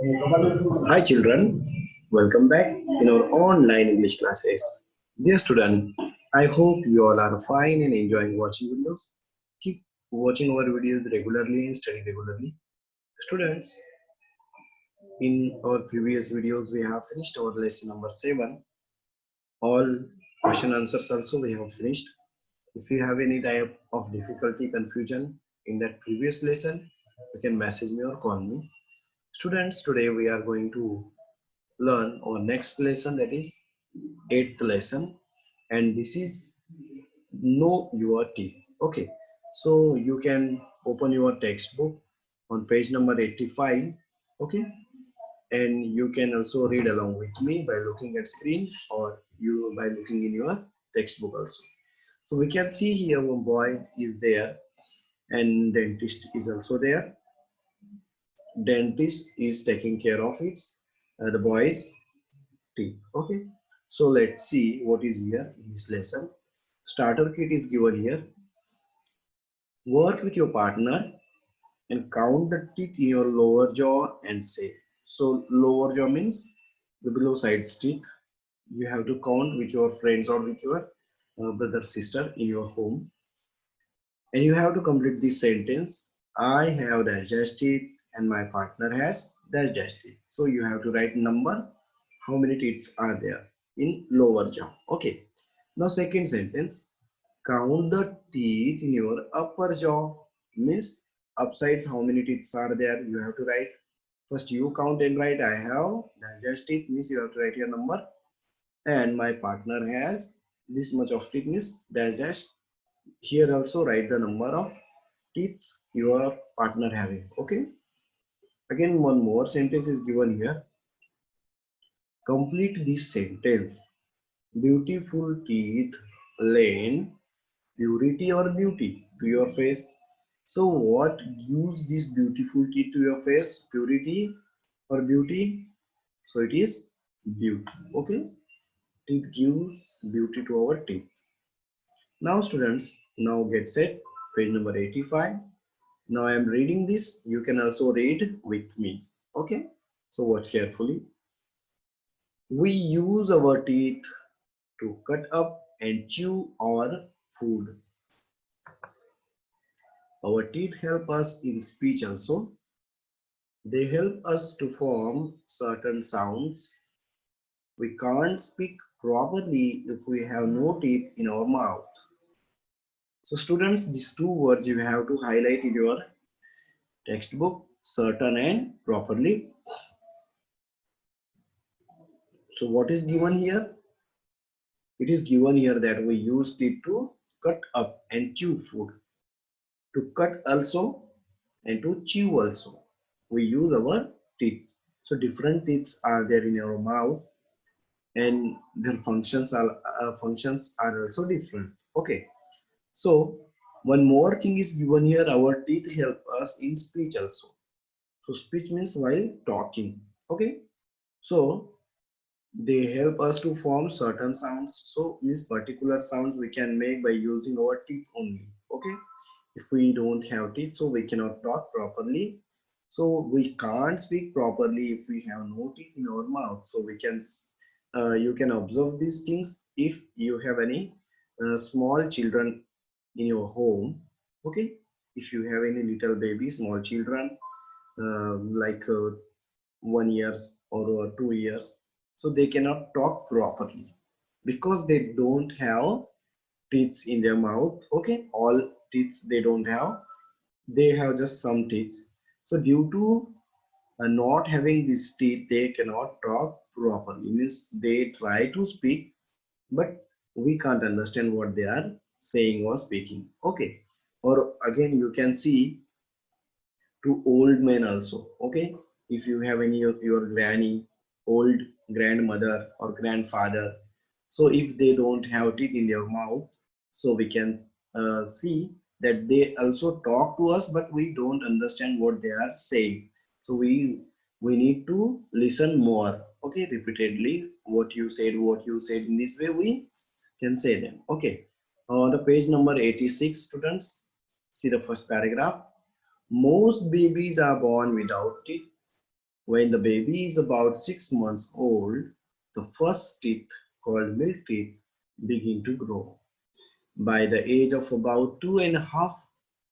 Hi children, welcome back in our online English classes. Dear student, I hope you all are fine and enjoying watching videos. Keep watching our videos regularly and study regularly. Students, in our previous videos we have finished our lesson number 7. All question answers also we have finished. If you have any type of difficulty, confusion in that previous lesson, you can message me or call me. Students, today we are going to learn our next lesson, that is eighth lesson, and this is know your teeth. Okay, so you can open your textbook on page number 85. Okay, and you can also read along with me by looking at screen or you by looking in your textbook also. So we can see here one boy is there and dentist is also there. Dentist is taking care of its the boy's teeth. Okay, so let's see what is here in this lesson. Starter kit is given here. Work with your partner and count the teeth in your lower jaw and say. So lower jaw means the below side teeth. You have to count with your friends or with your brother sister in your home, and you have to complete this sentence. I have dash dash teeth and my partner has dash dash teeth. So you have to write number, how many teeth are there in lower jaw. Okay. Now second sentence, count the teeth in your upper jaw, means upsides how many teeth are there. You have to write. First you count and write I have dash dash teeth, means you have to write your number, and my partner has this much of teeth, means dash dash. Here also write the number of teeth your partner having. Okay, again one more sentence is given here. Complete this sentence. Beautiful teeth lend purity or beauty to your face. So what gives this beautiful teeth to your face? Purity or beauty? So it is beauty. Okay, teeth give beauty to our teeth. Now students, now get set. Page number 85. Now I am reading this. You can also read with me. Okay, so watch carefully. We use our teeth to cut up and chew our food. Our teeth help us in speech also. They help us to form certain sounds. We can't speak properly if we have no teeth in our mouth. So students, these two words you have to highlight in your textbook, certain and properly. So what is given here? It is given here that we use teeth to cut up and chew food. To cut also and to chew also. We use our teeth. So different teeth are there in our mouth and their functions are also different. Okay. So one more thing is given here. Our teeth help us in speech also. So speech means while talking. Okay. So they help us to form certain sounds. So means particular sounds we can make by using our teeth only. Okay, if we don't have teeth, so we cannot talk properly, so we can't speak properly if we have no teeth in our mouth. So we can you can observe these things if you have any small children in your home. Okay, if you have any little baby, small children, like 1 years or 2 years, so they cannot talk properly because they don't have teeth in their mouth. Okay, all teeth they don't have, they have just some teeth. So due to not having these teeth, they cannot talk properly, means they try to speak but we can't understand what they are saying or speaking. Okay, or again you can see to old men also. Okay, if you have any of your granny, old grandmother or grandfather, so if they don't have teeth in their mouth, so we can see that they also talk to us but we don't understand what they are saying. So we need to listen more. Okay, repeatedly what you said, in this way we can say them. Okay, the page number 86, students, see the first paragraph. Most babies are born without teeth. When the baby is about 6 months old, the first teeth, called milk teeth, begin to grow. By the age of about 2.5,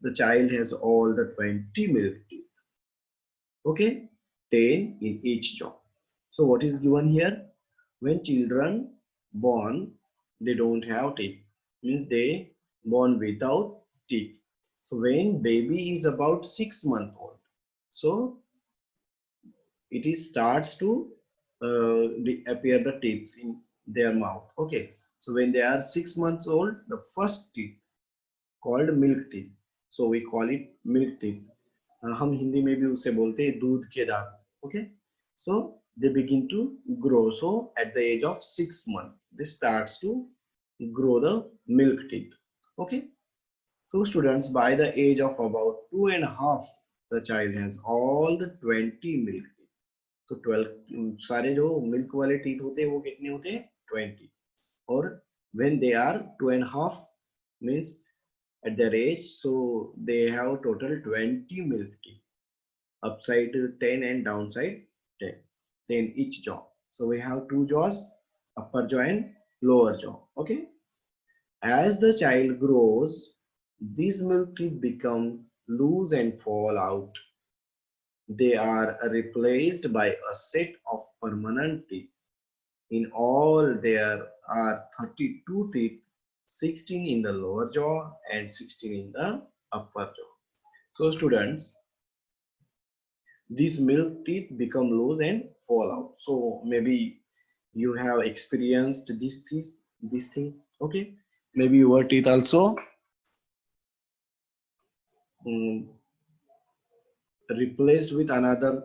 the child has all the 20 milk teeth. Okay, 10 in each jaw. So what is given here? When children born, they don't have teeth. Means they born without teeth. So when baby is about 6 months old, so it is starts to appear the teeth in their mouth. Okay, so when they are 6 months old, the first teeth called milk teeth, so we call it milk teeth. हम हिंदी में भी उसे बोलते हैं दूध के दांत. Okay, so they begin to grow. So at the age of 6 months, they starts to grow the milk teeth. Okay, so students, by the age of about 2.5, the child has all the 20 milk. तो 12 सारे जो milk वाले teeth होते हैं वो कितने होते हैं 20. और when they are 2.5 means at their age, so they have total 20 milk teeth, upside 10 and downside 10, 10 each jaw. So we have two jaws, upper jaw and lower jaw. Okay, as the child grows, these milk teeth become loose and fall out. They are replaced by a set of permanent teeth. In all, there are 32 teeth, 16 in the lower jaw and 16 in the upper jaw. So students, these milk teeth become loose and fall out. So maybe you have experienced this thing. Okay, maybe your teeth also um, replaced with another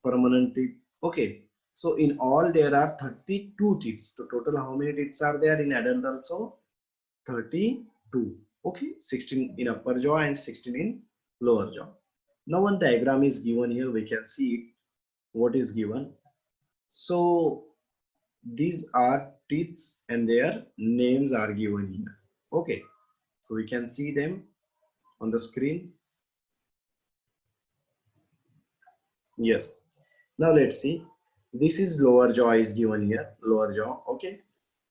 permanent teeth. Okay, so in all there are 32 teeth. So total how many teeth are there in adult also? 32. Okay, 16 in upper jaw and 16 in lower jaw. Now one diagram is given here. We can see it, what is given. So these are teeth and their names are given here. Okay, so we can see them on the screen. Yes. Now let's see. This is lower jaw is given here. Lower jaw. Okay.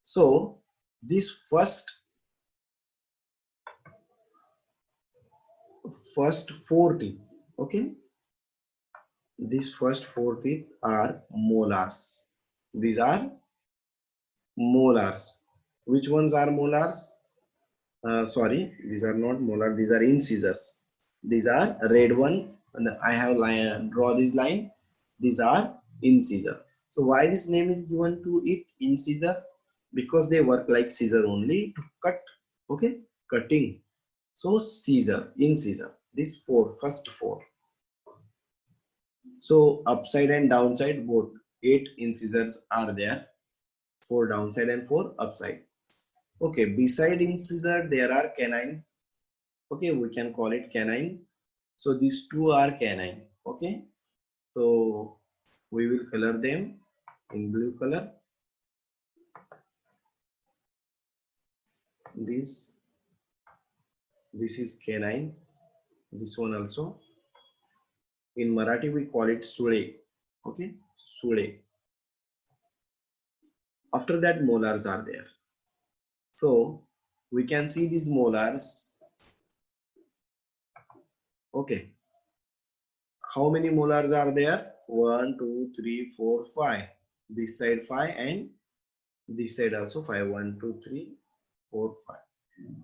So this first four teeth. Okay. These first four teeth are molars. These are molars. Which ones are molars? Sorry, these are not molar. These are incisors. These are red one. And I have draw this line. These are incisor. So why this name is given to it incisor? Because they work like scissor only to cut. Okay, cutting. So scissor, incisor. These first four. So upside and downside both 8 incisors are there. 4 downside and 4 upside. Okay, beside incisor there are canine. Okay, we can call it canine. So these two are canine. Okay, so we will color them in blue color. This is canine. This one also. In Marathi we call it sule. Okay, sule. After that molars are there. So we can see these molars. Okay, how many molars are there? 1, 2, 3, 4, 5. This side 5 and this side also 5. 1, 2, 3, 4, 5.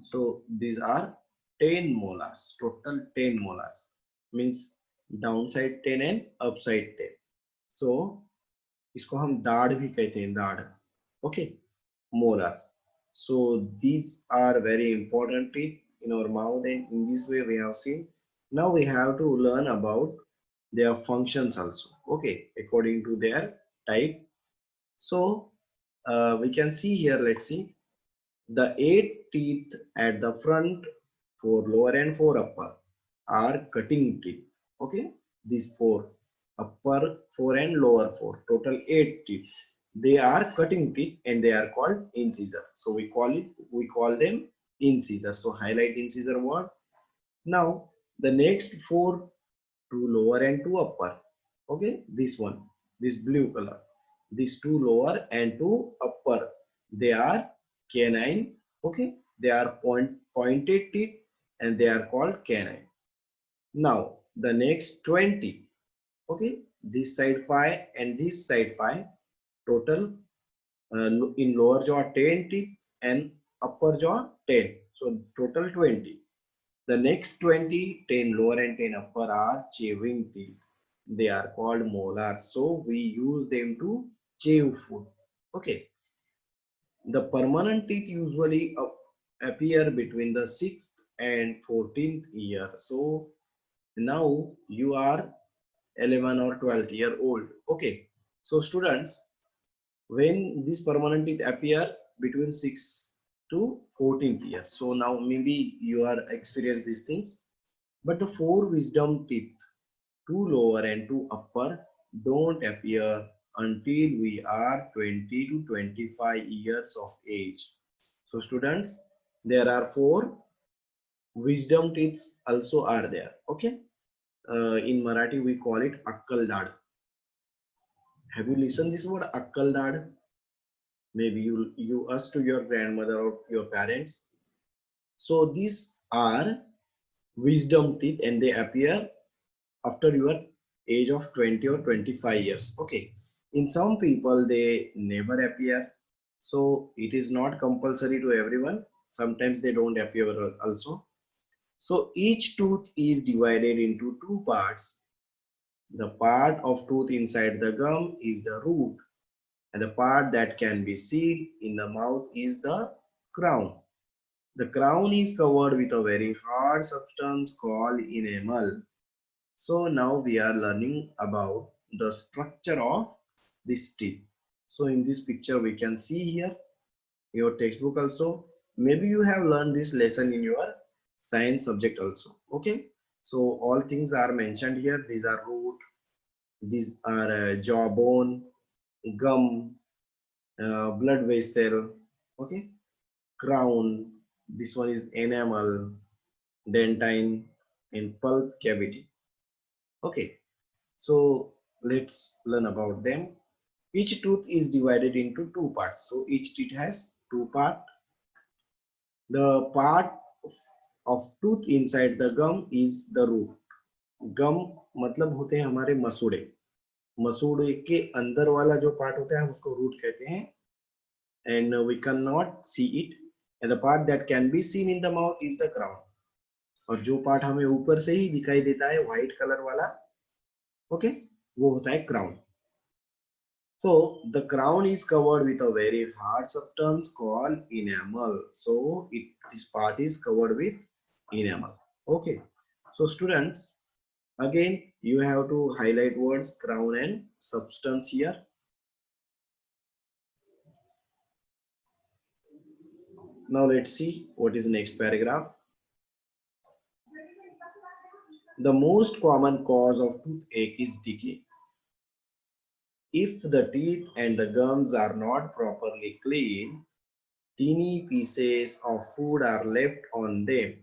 So these are 10 molars. Total 10 molars. Means downside 10 and upside 10. So इसको हम दाढ़ भी कहते हैं, दाढ़. Okay, molars. So these are very important teeth in our mouth, and in this way we have seen. Now we have to learn about their functions also. Okay, according to their type. So we can see here. Let's see the 8 teeth at the front, 4 lower and 4 upper, are cutting teeth. Okay, these 4 upper 4 and lower 4, total 8 teeth. They are cutting teeth and they are called incisor. So we call them incisor. So highlight incisor word. Now the next 4, 2 lower and 2 upper. Okay, this one, this blue color, these two lower and two upper, they are canine. Okay, they are pointed teeth and they are called canine. Now the next 20. Okay, this side 5 and this side 5, total in lower jaw 10 teeth and upper jaw 10, so total 20. The next 20, 10 lower and 10 upper are chewing teeth. They are called molars. So we use them to chew food. Okay. The permanent teeth usually appear between the 6th and 14th year. So now you are 11 or 12-year old. Okay. So students, when these permanent teeth appear between 6 to 14th year. So now maybe you are experience these things. But the four wisdom teeth, two lower and two upper, don't appear until we are 20 to 25 years of age. So students, there are four wisdom teeth also are there. Okay. In Marathi we call it Akkal Dad. Have you listened this word Akkal Dad? Maybe you ask to your grandmother or your parents. So these are wisdom teeth and they appear after your age of 20 or 25 years. Okay, in some people they never appear, so it is not compulsory to everyone. Sometimes they don't appear also. So each tooth is divided into two parts. The part of tooth inside the gum is the root, and the part that can be seen in the mouth is the crown. The crown is covered with a very hard substance called enamel. So now we are learning about the structure of this teeth. So in this picture we can see here your textbook also. Maybe you have learned this lesson in your science subject also. Okay. So all things are mentioned here. These are root, these are jawbone, gum, blood vessel, okay, crown. This one is enamel, dentine, and pulp cavity. Okay. So let's learn about them. Each tooth is divided into two parts. So each teeth has two parts. The part of tooth inside the gum is the root. गम मतलब होते हैं हमारे मसूड़े. मसूड़े के अंदर वाला जो part होता है हम उसको रूट कहते हैं. And we cannot see it. And the part that can be seen in the mouth is the crown. और जो पार्ट हमें ऊपर से ही दिखाई देता है व्हाइट कलर वाला, ओके, वो होता है crown. So the crown is covered with a very hard substance called enamel. So this part is covered with enamel. Okay. So students, again you have to highlight words crown and substance here. Now let's see what is the next paragraph. The most common cause of toothache is decay. If the teeth and the gums are not properly cleaned, teeny pieces of food are left on them.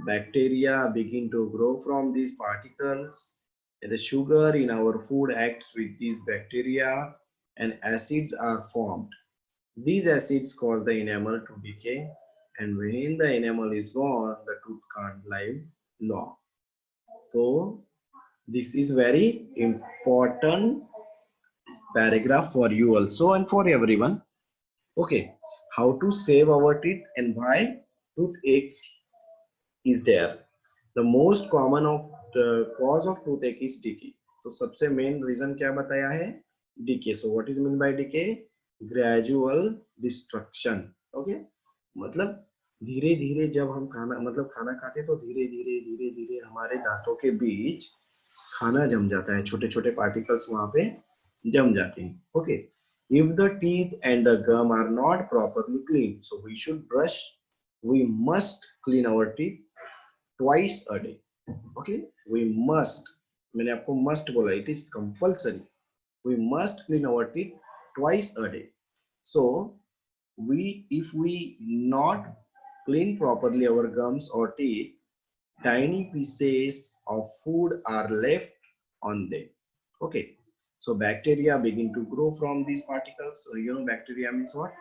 Bacteria begin to grow from these particles, and the sugar in our food acts with these bacteria, and acids are formed. These acids cause the enamel to decay, and when the enamel is gone, the tooth can't live long. So this is very important paragraph for you also and for everyone. Okay, how to save our teeth and why toothache is there. The most common of the cause of toothache is decay. तो सबसे main reason क्या बताया है? Decay. So what is meant by decay? Gradual destruction. Okay. मतलब धीरे धीरे जब हम खाना मतलब खाना खाते हैं तो धीरे धीरे हमारे दांतों के बीच खाना जम जाता है, छोटे छोटे पार्टिकल्स वहां पे जम जाते हैं. Okay. If the teeth and the gum are not properly cleaned, so we should brush. We must clean our teeth twice a day. Okay, we must, मैंने आपको must बोला, it is compulsory. We must clean our teeth twice a day. So if we not clean properly our gums or teeth, tiny pieces of food are left on them. Okay, so bacteria begin to grow from these particles. So you know bacteria means what?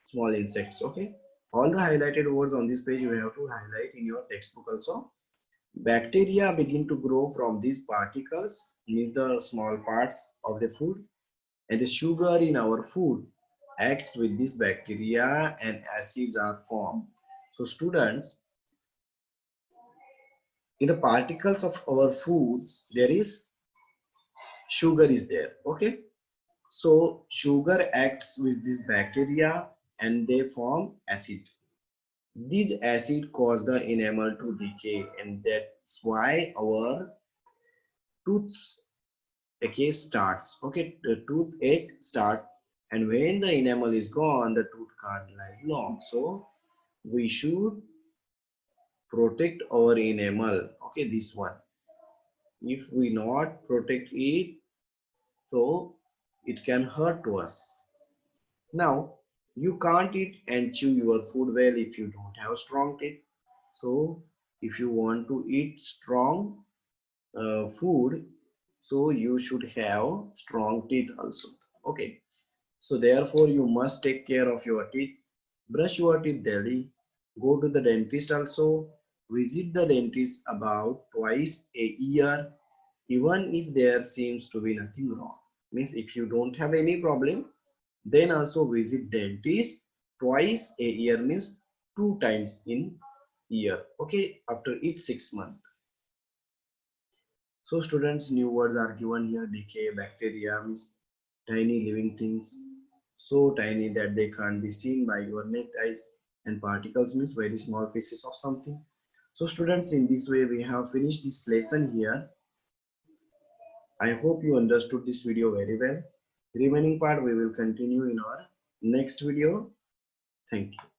Small insects. Okay, all the highlighted words on this page you have to highlight in your textbook also. Bacteria begin to grow from these particles, means the small parts of the food, and the sugar in our food acts with this bacteria and acids are formed. So students, in the particles of our foods there is sugar is there. Okay, so sugar acts with this bacteria and they form acid. These acid cause the enamel to decay, and that's why our tooth ache starts. Okay, the toothache start, and when the enamel is gone, the tooth can't live long. So we should protect our enamel. Okay, this one. If we not protect it, so it can hurt to us. Now, you can't eat and chew your food well if you don't have strong teeth. So, if you want to eat strong food, so you should have strong teeth also. Okay. So, therefore, you must take care of your teeth. Brush your teeth daily. Go to the dentist also. Visit the dentist about twice a year, even if there seems to be nothing wrong. Means if you don't have any problem, then also visit dentist twice a year, means 2 times in year. Okay, after each 6 months. So students, new words are given here. Decay, bacteria means tiny living things, so tiny that they can't be seen by your naked eyes, and particles means very small pieces of something. So students, in this way we have finished this lesson here. I hope you understood this video very well. Remaining part we will continue in our next video. Thank you.